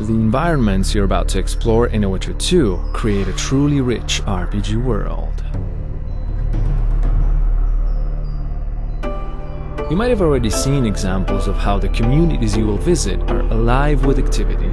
The environments you're about to explore in The Witcher 2 create a truly rich RPG world. You might have already seen examples of how the communities you will visit are alive with activity.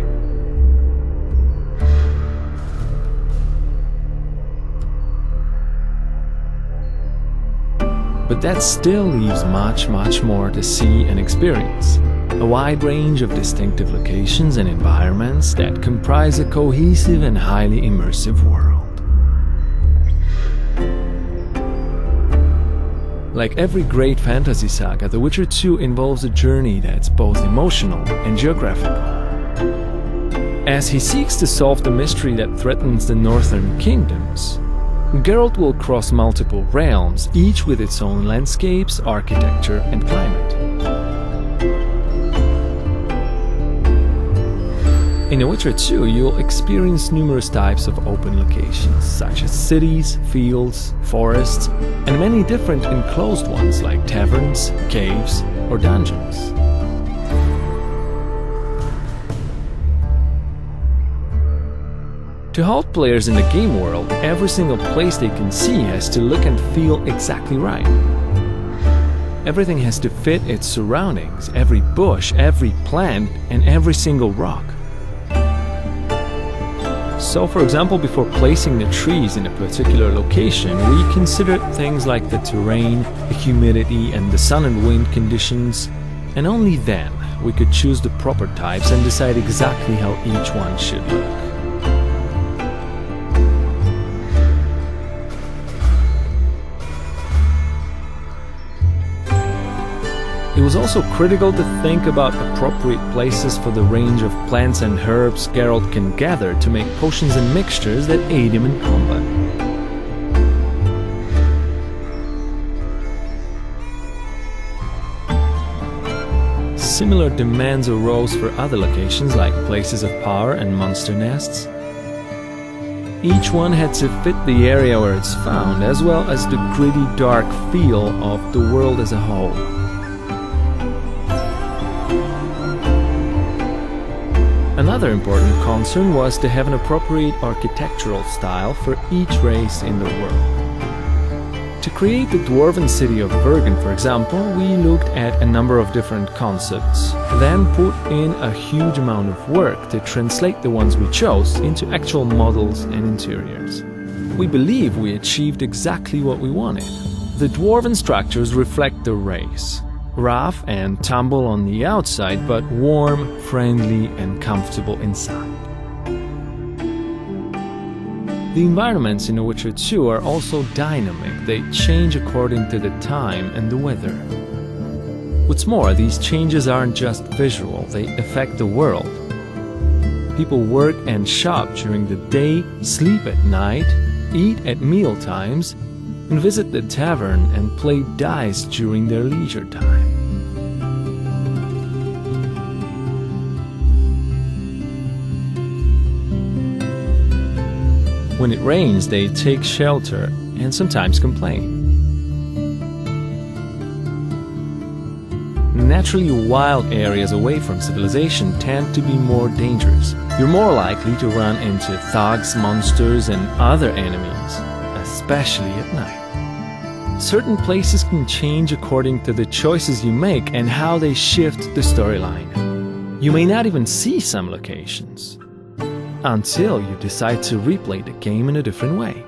But that still leaves much more to see and experience. A wide range of distinctive locations and environments that comprise a cohesive and highly immersive world. Like every great fantasy saga, The Witcher 2 involves a journey that's both emotional and geographical. As he seeks to solve the mystery that threatens the northern kingdoms, Geralt will cross multiple realms, each with its own landscapes, architecture, and climate. In The Witcher 2, you'll experience numerous types of open locations, such as cities, fields, forests, and many different enclosed ones like taverns, caves, or dungeons. To hold players in the game world, every single place they can see has to look and feel exactly right. Everything has to fit its surroundings, every bush, every plant, and every single rock. So, for example, before placing the trees in a particular location, we considered things like the terrain, the humidity, and the sun and wind conditions, and only then we could choose the proper types and decide exactly how each one should look. It was also critical to think about appropriate places for the range of plants and herbs Geralt can gather to make potions and mixtures that aid him in combat. Similar demands arose for other locations like places of power and monster nests. Each one had to fit the area where it's found, as well as the gritty, dark feel of the world as a whole. Another important concern was to have an appropriate architectural style for each race in the world. To create the dwarven city of Bergen, for example, we looked at a number of different concepts, then put in a huge amount of work to translate the ones we chose into actual models and interiors. We believe we achieved exactly what we wanted. The dwarven structures reflect the race. Rough and tumble on the outside, but warm, friendly, and comfortable inside. The environments in The Witcher 2 are also dynamic. They change according to the time and the weather. What's more, these changes aren't just visual, they affect the world. People work and shop during the day, sleep at night, eat at meal times, and visit the tavern and play dice during their leisure time. When it rains, they take shelter and sometimes complain. Naturally, wild areas away from civilization tend to be more dangerous. You're more likely to run into thugs, monsters, and other enemies, especially at night. Certain places can change according to the choices you make and how they shift the storyline. You may not even see some locations until you decide to replay the game in a different way.